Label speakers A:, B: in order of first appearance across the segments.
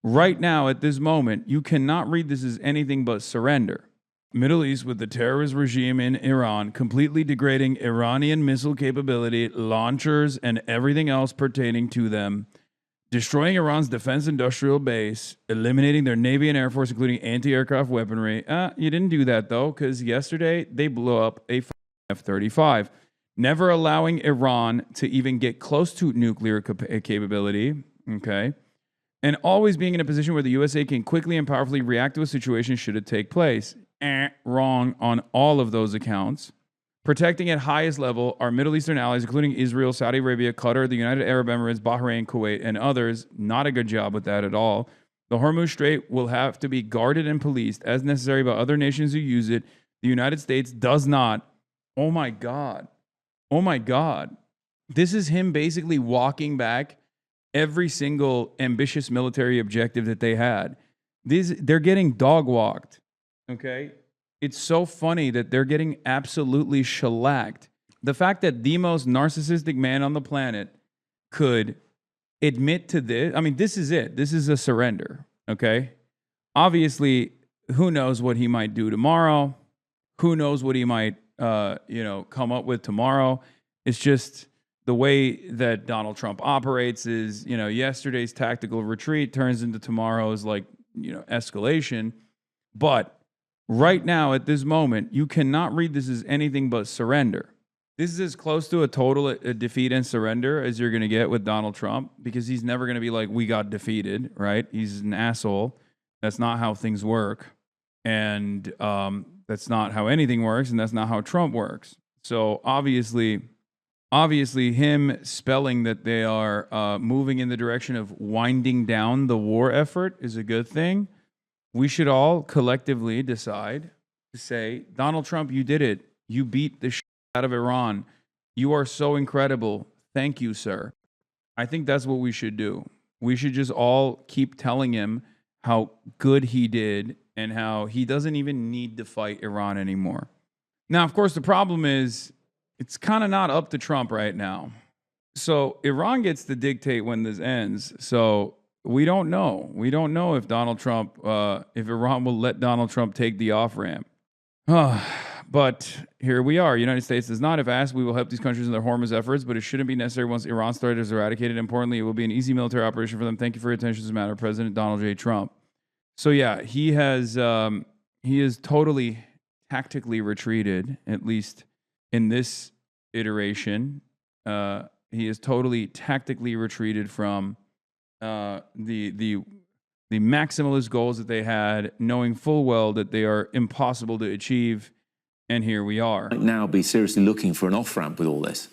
A: right now at this moment, you cannot read this as anything but surrender. Middle East with the terrorist regime in Iran completely degrading Iranian missile capability, launchers, and everything else pertaining to them, destroying Iran's defense industrial base, eliminating their Navy and Air Force, including anti-aircraft weaponry. You didn't do that, though, because yesterday they blew up a F-35, never allowing Iran to even get close to nuclear capability, okay? And always being in a position where the USA can quickly and powerfully react to a situation should it take place. Wrong on all of those accounts. Protecting at highest level our Middle Eastern allies, including Israel, Saudi Arabia, Qatar, the United Arab Emirates, Bahrain, Kuwait, and others. Not a good job with that at all. The Hormuz Strait will have to be guarded and policed as necessary by other nations who use it. The United States does not. Oh my God. Oh my God. This is him basically walking back every single ambitious military objective that they had. They're getting dog walked. Okay? It's so funny that they're getting absolutely shellacked. The fact that the most narcissistic man on the planet could admit to this, I mean, this is it. This is a surrender. Okay? Obviously, who knows what he might do tomorrow? Who knows what he might, come up with tomorrow? It's just the way that Donald Trump operates is, yesterday's tactical retreat turns into tomorrow's escalation. But right now, at this moment, you cannot read this as anything but surrender. This is as close to a total defeat and surrender as you're going to get with Donald Trump, because he's never going to be like, we got defeated, right? He's an asshole. That's not how things work. And that's not how anything works, and that's not how Trump works. So obviously him spelling that they are moving in the direction of winding down the war effort is a good thing. We should all collectively decide to say, Donald Trump, you did it. You beat the shit out of Iran. You are so incredible. Thank you, sir. I think that's what we should do. We should just all keep telling him how good he did and how he doesn't even need to fight Iran anymore. Now, of course, the problem is it's kind of not up to Trump right now. So Iran gets to dictate when this ends. So we don't know. We don't know if Donald Trump, if Iran will let Donald Trump take the off-ramp. But here we are. United States does not. If asked, we will help these countries in their Hormuz efforts, but it shouldn't be necessary once Iran's threat is eradicated. Importantly, it will be an easy military operation for them. Thank you for your attention to this matter, President Donald J. Trump. So yeah, he is totally tactically retreated, at least in this iteration. He is totally tactically retreated from the maximalist goals that they had, knowing full well that they are impossible to achieve. And here we are.
B: Might now be seriously looking for an off-ramp with all this.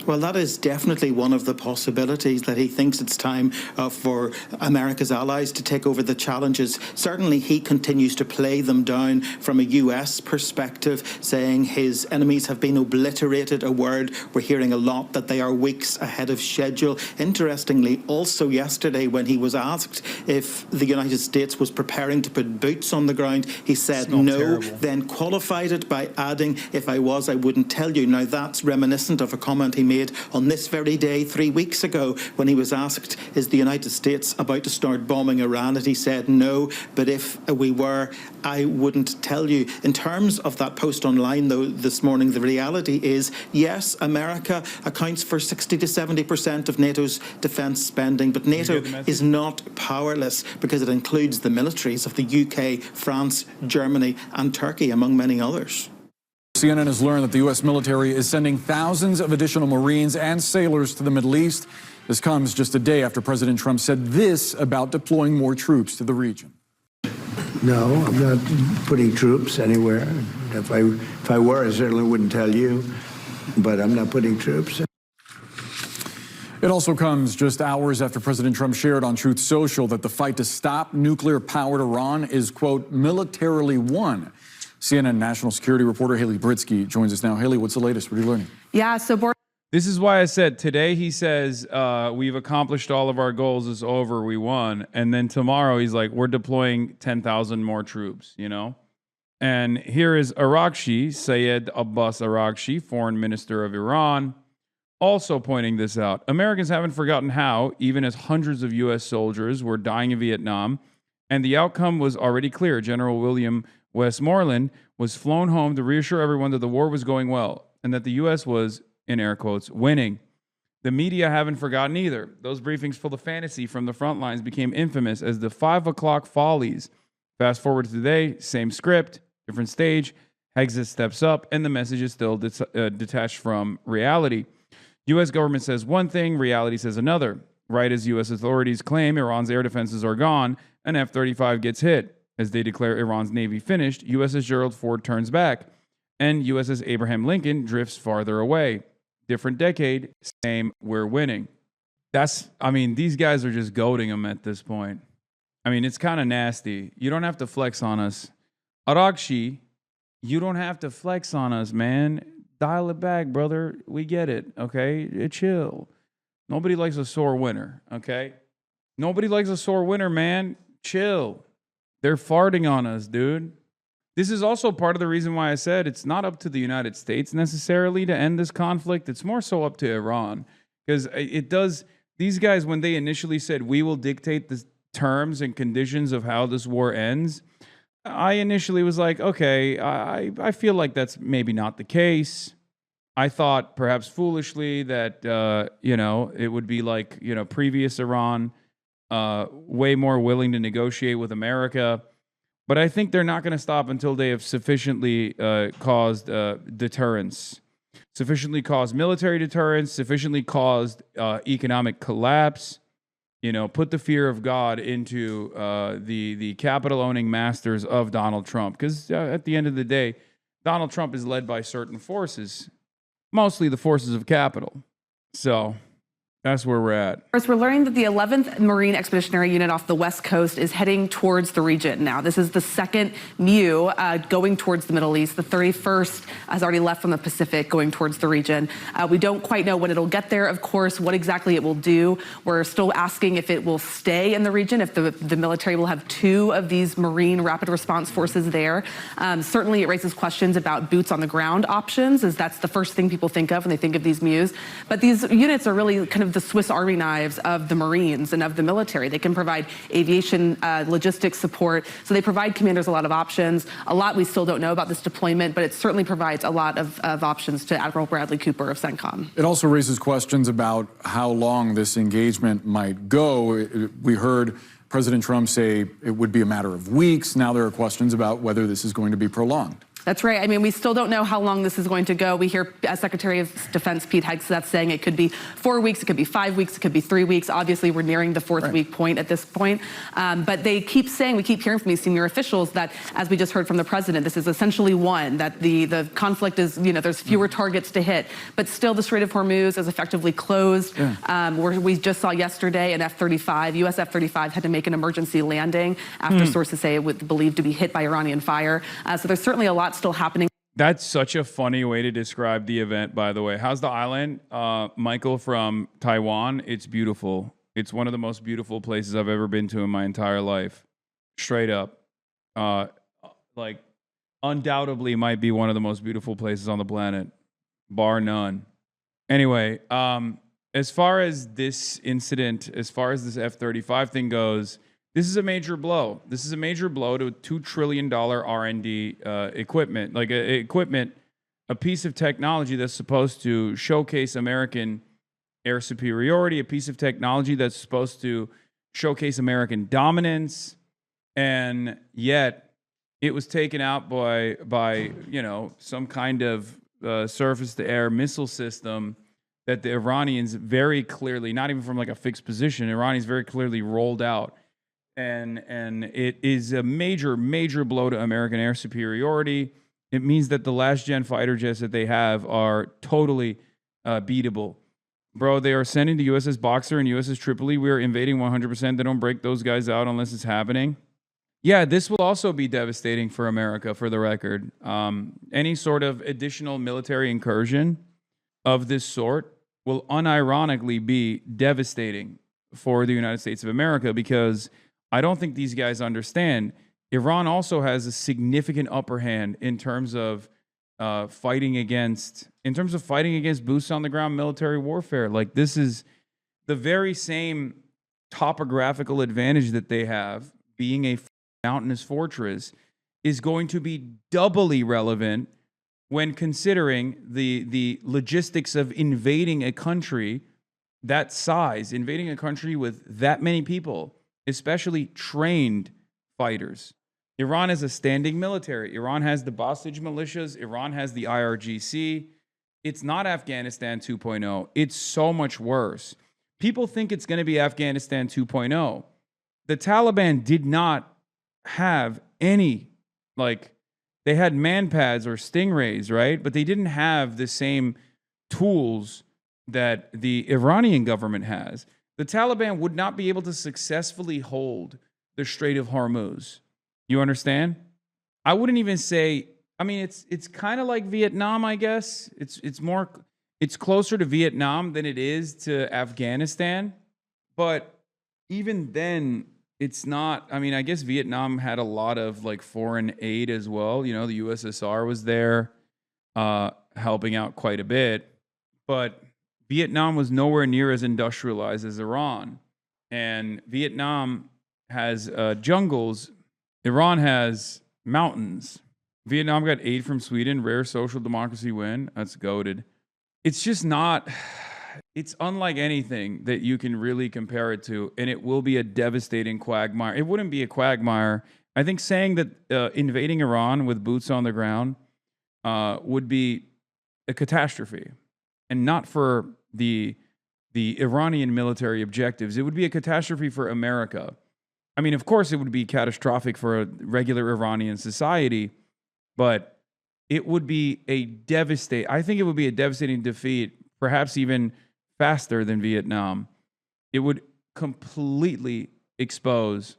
C: Well, that is definitely one of the possibilities, that he thinks it's time for America's allies to take over the challenges. Certainly, he continues to play them down from a US perspective, saying his enemies have been obliterated, a word we're hearing a lot, that they are weeks ahead of schedule. Interestingly, also yesterday, when he was asked if the United States was preparing to put boots on the ground, he said no, terrible. Then qualified it by adding, if I was, I wouldn't tell you. Now, that's reminiscent of a comment he made on this very day 3 weeks ago when he was asked, is the United States about to start bombing Iran? And he said no, but if we were, I wouldn't tell you. In terms of that post online, though, this morning, the reality is, yes, America accounts for 60 to 70% of NATO's defence spending, but NATO is not powerless because it includes the militaries of the UK, France, Germany and Turkey, among many others.
D: CNN has learned that the U.S. military is sending thousands of additional Marines and sailors to the Middle East. This comes just a day after President Trump said this about deploying more troops to the region.
E: No, I'm not putting troops anywhere. If I were, I certainly wouldn't tell you, but I'm not putting troops.
D: It also comes just hours after President Trump shared on Truth Social that the fight to stop nuclear-powered Iran is, quote, militarily won. CNN national security reporter Haley Britsky joins us now. Haley, what's the latest? What are you learning?
F: Yeah, so
A: this is why I said today he says, we've accomplished all of our goals. It's over. We won. And then tomorrow he's like, we're deploying 10,000 more troops, And here is Araghchi, Sayed Abbas Araghchi, foreign minister of Iran, also pointing this out. Americans haven't forgotten how, even as hundreds of U.S. soldiers were dying in Vietnam, and the outcome was already clear. General William Westmoreland was flown home to reassure everyone that the war was going well and that the U.S. was, in air quotes, winning. The media haven't forgotten either. Those briefings full of fantasy from the front lines became infamous as the 5 o'clock follies. Fast forward to today, same script, different stage. Hexit steps up, and the message is still detached from reality. U.S. government says one thing, reality says another. Right as U.S. authorities claim Iran's air defenses are gone, an F-35 gets hit. As they declare Iran's Navy finished, USS Gerald Ford turns back, and USS Abraham Lincoln drifts farther away. Different decade, same, we're winning. These guys are just goading them at this point. It's kind of nasty. You don't have to flex on us. Arakshi, you don't have to flex on us, man. Dial it back, brother. We get it, okay? Chill. Nobody likes a sore winner, okay? Nobody likes a sore winner, man. Chill. They're farting on us, dude. This is also part of the reason why I said it's not up to the United States necessarily to end this conflict. It's more so up to Iran. Because these guys, when they initially said, we will dictate the terms and conditions of how this war ends, I initially was like, okay, I feel like that's maybe not the case. I thought perhaps foolishly that, it would be like, previous Iran, way more willing to negotiate with America. But I think they're not going to stop until they have sufficiently caused deterrence, sufficiently caused military deterrence, sufficiently caused economic collapse. Put the fear of God into the capital-owning masters of Donald Trump. Because at the end of the day, Donald Trump is led by certain forces, mostly the forces of capital. So that's where we're at.
F: Of course, we're learning that the 11th Marine Expeditionary Unit off the West Coast is heading towards the region now. This is the second MEU going towards the Middle East. The 31st has already left from the Pacific going towards the region. We don't quite know when it'll get there, of course, what exactly it will do. We're still asking if it will stay in the region, if the military will have 2 of these Marine Rapid Response Forces there. Certainly, it raises questions about boots on the ground options, as that's the first thing people think of when they think of these MEUs. But these units are really kind of the Swiss Army knives of the Marines and of the military. They can provide aviation logistics support. So they provide commanders a lot of options. A lot we still don't know about this deployment, but it certainly provides a lot of options to Admiral Bradley Cooper of CENTCOM.
D: It also raises questions about how long this engagement might go. We heard President Trump say it would be a matter of weeks. Now there are questions about whether this is going to be prolonged.
F: That's right. We still don't know how long this is going to go. We hear Secretary of Defense Pete Hegseth saying it could be 4 weeks, it could be 5 weeks, it could be 3 weeks. Obviously, we're nearing the 4th week point at this point. But they keep saying, we keep hearing from these senior officials that, as we just heard from the president, this is essentially won, that the conflict is, there's fewer targets to hit. But still, the Strait of Hormuz is effectively closed. We just saw yesterday an F-35, U.S. F-35 had to make an emergency landing after sources say it was believed to be hit by Iranian fire. So there's certainly a lot still happening.
A: That's such a funny way to describe the event, by the way. How's the island? Michael from Taiwan. It's beautiful. It's one of the most beautiful places I've ever been to in my entire life. Straight up. Undoubtedly might be one of the most beautiful places on the planet. Bar none. Anyway, as far as this incident, as far as this F-35 thing goes, this is a major blow. This is a major blow to a $2 trillion R&D equipment, a piece of technology that's supposed to showcase American air superiority, a piece of technology that's supposed to showcase American dominance, and yet it was taken out by some kind of surface-to-air missile system that the Iranians very clearly, not even from a fixed position, Iranians very clearly rolled out. And it is a major, major blow to American air superiority. It means that the last-gen fighter jets that they have are totally beatable. Bro, they are sending the USS Boxer and USS Tripoli. We are invading 100%. They don't break those guys out unless it's happening. Yeah, this will also be devastating for America, for the record. Any sort of additional military incursion of this sort will unironically be devastating for the United States of America, because I don't think these guys understand. Iran also has a significant upper hand in terms of fighting against, in terms of fighting against boots on the ground military warfare. Like, this is the very same topographical advantage that they have, being a mountainous fortress, is going to be doubly relevant when considering the logistics of invading a country that size, invading a country with that many people, especially trained fighters. Iran has a standing military. Iran has the Basij militias. Iran has the IRGC. It's not Afghanistan 2.0. It's so much worse. People think it's going to be Afghanistan 2.0. The Taliban did not have any, like, they had manpads or stingrays, right? But they didn't have the same tools that the Iranian government has. The Taliban would not be able to successfully hold the Strait of Hormuz. You understand? I wouldn't even say, I mean, it's kind of like Vietnam, I guess. It's closer to Vietnam than it is to Afghanistan. But even then, it's not, I mean, I guess Vietnam had a lot of like foreign aid as well. You know, the USSR was there helping out quite a bit. But Vietnam was nowhere near as industrialized as Iran. And Vietnam has jungles. Iran has mountains. Vietnam got aid from Sweden, rare social democracy win. That's goated. It's just not, it's unlike anything that you can really compare it to, and it will be a devastating quagmire. It wouldn't be a quagmire. I think saying that invading Iran with boots on the ground would be a catastrophe, and not for the Iranian military objectives. It would be a catastrophe for America. I mean, of course, it would be catastrophic for a regular Iranian society, but it would be I think it would be a devastating defeat, perhaps even faster than Vietnam. It would completely expose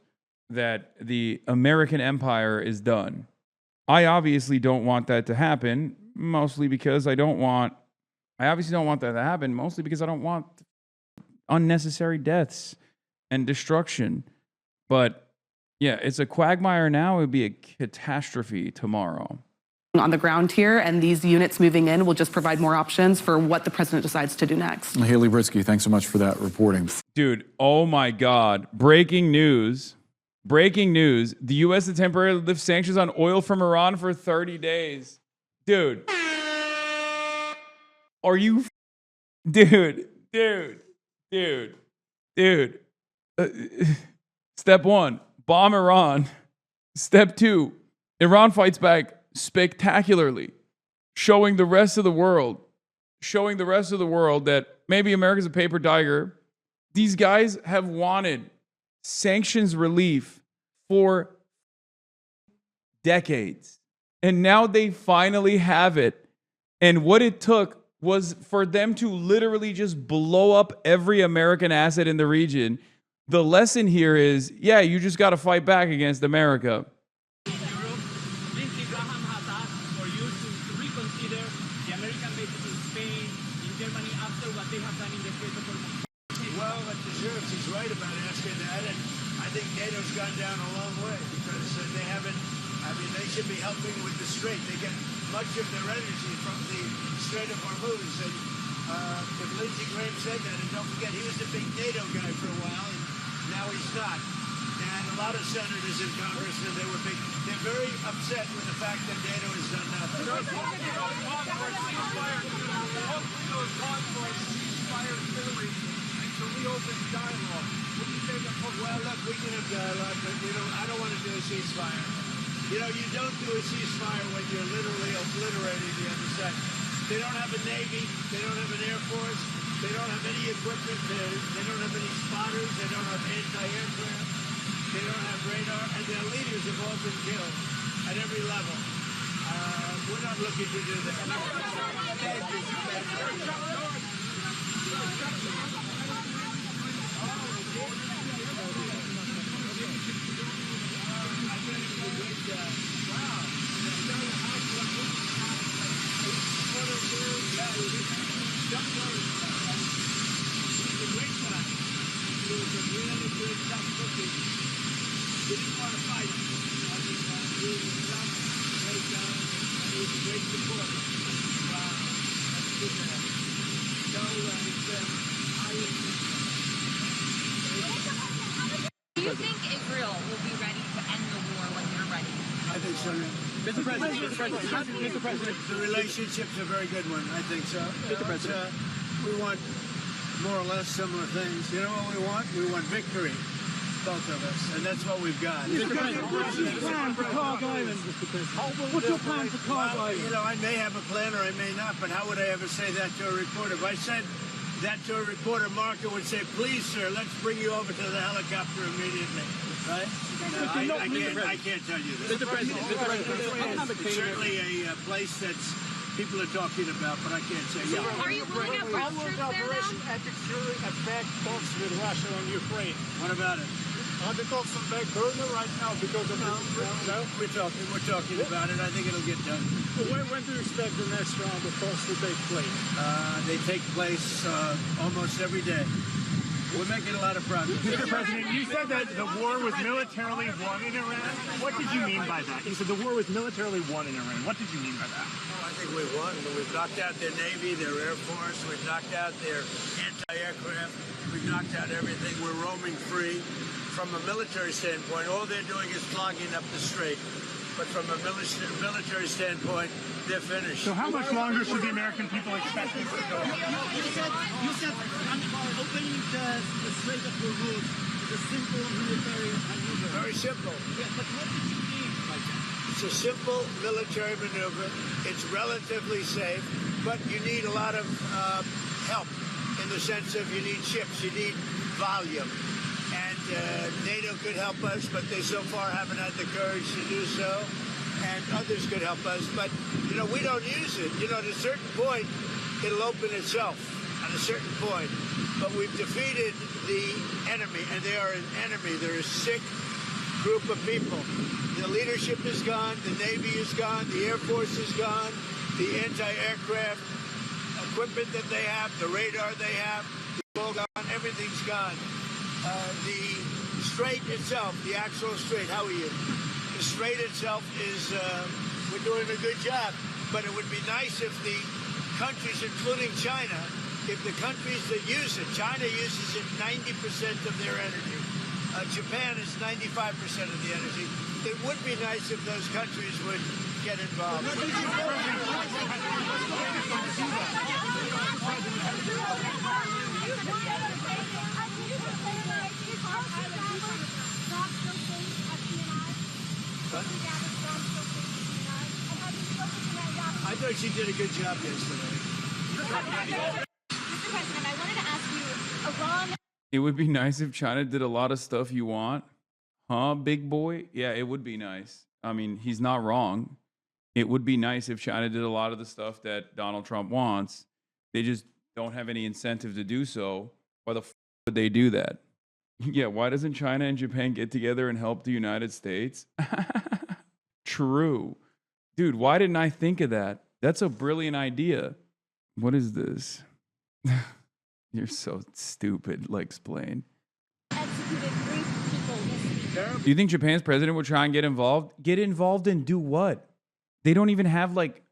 A: that the American empire is done. I obviously don't want that to happen, mostly because I obviously don't want that to happen, mostly because I don't want unnecessary deaths and destruction. But yeah, it's a quagmire now. It would be a catastrophe tomorrow.
F: On the ground here, and these units moving in will just provide more options for what the president decides to do next.
D: Haley Britsky, thanks so much for that reporting.
A: Dude, oh my God. Breaking news. The U.S. has temporarily lift sanctions on oil from Iran for 30 days. Dude. Are you... Dude. Step 1, bomb Iran. Step 2, Iran fights back spectacularly, showing the rest of the world that maybe America's a paper tiger. These guys have wanted sanctions relief for decades, and now they finally have it. And what it took was for them to literally just blow up every American asset in the region. The lesson here is, yeah, you just got to fight back against America.
G: Hasan for you to reconsider the American bases in Spain, in Germany, after what they have done in the Strait of Hormuz?
H: Well, it deserves. He's right about asking that, and I think NATO's gone down a long way because they haven't. I mean, they should be helping with the Strait. They get much of their energy from the Strait of Hormuz, and if Lindsey Graham said that, and don't forget, he was the big NATO guy for a while, and now he's not. And a lot of senators in Congress, and they're very upset with the fact that NATO has done nothing. Well, look, we can have dialogue, but I don't want to do a ceasefire. You know, you don't do a ceasefire when you're literally obliterating the other side. They don't have a Navy. They don't have an Air Force. They don't have any equipment. They don't have any spotters. They don't have anti-aircraft. They don't have radar. And their leaders have all been killed at every level. We're not looking to do that. He didn't want to fight. He was tough, very tough, with great support. Wow, that's good to have. So
I: Do you think Israel will be ready to end the war when you're ready?
H: I think so.
G: Mr. President,
H: The relationship's a very good one. I think so.
G: Mr. President.
H: We want more or less similar things. You know what we want? We want victory, both of us, and that's what we've got.
G: Mr. President, what's your plan for Carg Island, Mr. President? What's your plan for Carg
H: Well,
G: Island?
H: you know, I may have a plan or I may not, but how would I ever say that to a reporter? If I said that to a reporter, Marco would say, please, sir, let's bring you over to the helicopter immediately, right? No, I can't tell you that.
G: Mr. President,
H: It's certainly a place that's people are talking about, but I can't say yeah.
I: Are you ruling out French troops there now?
G: Ethics during advanced talks with Russia on Ukraine.
H: What about it?
G: Are the talks on back burner right now because of
H: No, we're talking about it. I think it'll get done.
G: When do you expect the next round of talks to take place?
H: They take place almost every day. We're making a lot of progress.
J: Mr. President, you said that the war was militarily won in Iran. What did you mean by that? You said the war was militarily won in Iran. What did you mean by that?
H: I think we've won. We've knocked out their Navy, their Air Force. We've knocked out their anti-aircraft. We've knocked out everything. We're roaming free. From a military standpoint, all they're doing is clogging up the strait. But from a military standpoint, they're finished.
J: So how much longer should the American people expect this to go?
G: You said opening the Strait of Hormuz is a simple military maneuver.
H: Very simple.
G: Yeah, but what did you mean by that?
H: It's a simple military maneuver. It's relatively safe, but you need a lot of help in the sense of you need ships, you need volume. And NATO could help us, but they so far haven't had the courage to do so. And others could help us, but, you know, we don't use it. You know, at a certain point, it'll open itself at a certain point. But we've defeated the enemy, and they are an enemy. They're a sick group of people. The leadership is gone, the Navy is gone, the Air Force is gone, the anti-aircraft equipment that they have, the radar they have, it's all gone, everything's gone. The strait itself, the actual strait, how are you? The strait itself is, we're doing a good job, but it would be nice if the countries, including China, if the countries that use it, China uses it 90% of their energy. Japan is 95% of the energy. It would be nice if those countries would get involved. I thought she did a good job yesterday.
I: Mr. President, I wanted to ask you, Iran.
A: It would be nice if China did a lot of stuff you want. Huh, big boy? Yeah, it would be nice. I mean, he's not wrong. It would be nice if China did a lot of the stuff that Donald Trump wants. They just don't have any incentive to do so. Why the would they do that? Yeah, why doesn't China and Japan get together and help the United States? True. Dude, why didn't I think of that? That's a brilliant idea. What is this? You're so stupid. Like, explain.
I: Executed 3 people this week.
A: Do you think Japan's president would try and get involved? Get involved and do what? They don't even have, like,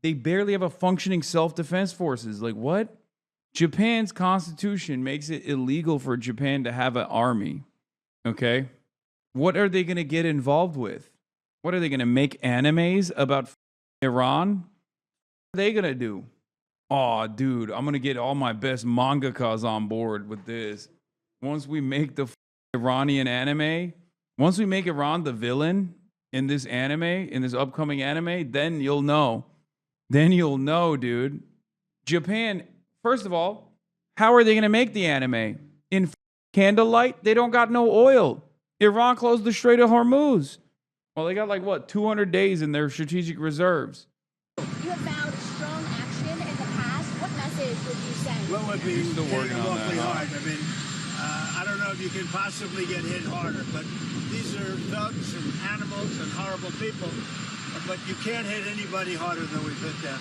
A: they barely have a functioning self-defense forces. Like, what? Japan's constitution makes it illegal for Japan to have an army. Okay? What are they going to get involved with? What are they going to make animes about Iran? What are they going to do? Oh, dude, I'm going to get all my best mangakas on board with this. Once we make the Iranian anime, once we make Iran the villain in this anime, in this upcoming anime, then you'll know. Then you'll know, dude. Japan, first of all, how are they going to make the anime? In candlelight? They don't got no oil. Iran closed the Strait of Hormuz. Well, they got like, what, 200 days in their strategic reserves.
I: You have vowed strong action in the past. What message would you send?
H: Well, we'd be
A: Still working on that,
H: awfully
A: huh?
H: hard. I mean, I don't know if you can possibly get hit harder, but these are thugs and animals and horrible people. But you can't hit anybody harder than we've hit them.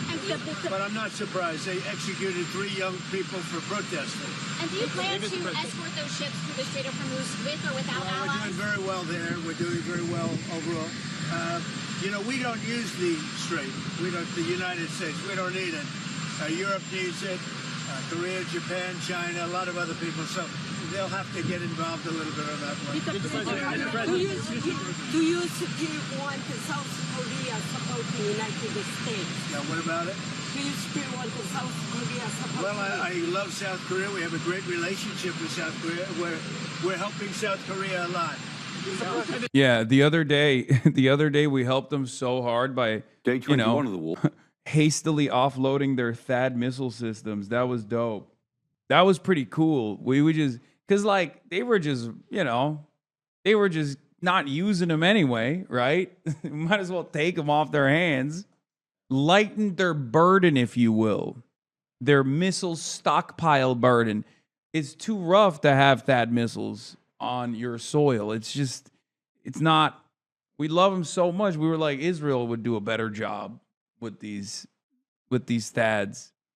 H: But I'm not surprised. They executed 3 young people for protesting.
I: And do you plan to escort those ships through the Strait of Hormuz with or without
H: Well, we're
I: allies?
H: doing very well there. We're doing very well overall. You know, we don't use the strait. We don't. The United States. We don't need it. Europe needs it. Korea, Japan, China, a lot of other people. So they'll have to get involved a little bit on that one.
K: Do you still want South Korea support the United States?
H: Now, what about it?
K: Do you still want South Korea support?
H: Well, I love South Korea. We have a great relationship with South Korea. We're helping South Korea a lot.
A: Yeah, the other day we helped them so hard by
B: Day 21 of the war.
A: hastily offloading their THAAD missile systems. That was dope. That was pretty cool. We would just because like they were just not using them anyway, right? Might as well take them off their hands, lighten their burden, if you will, their missile stockpile burden. It's too rough to have THAAD missiles on your soil. It's not. We love them so much. We were like, Israel would do a better job with these THAADs.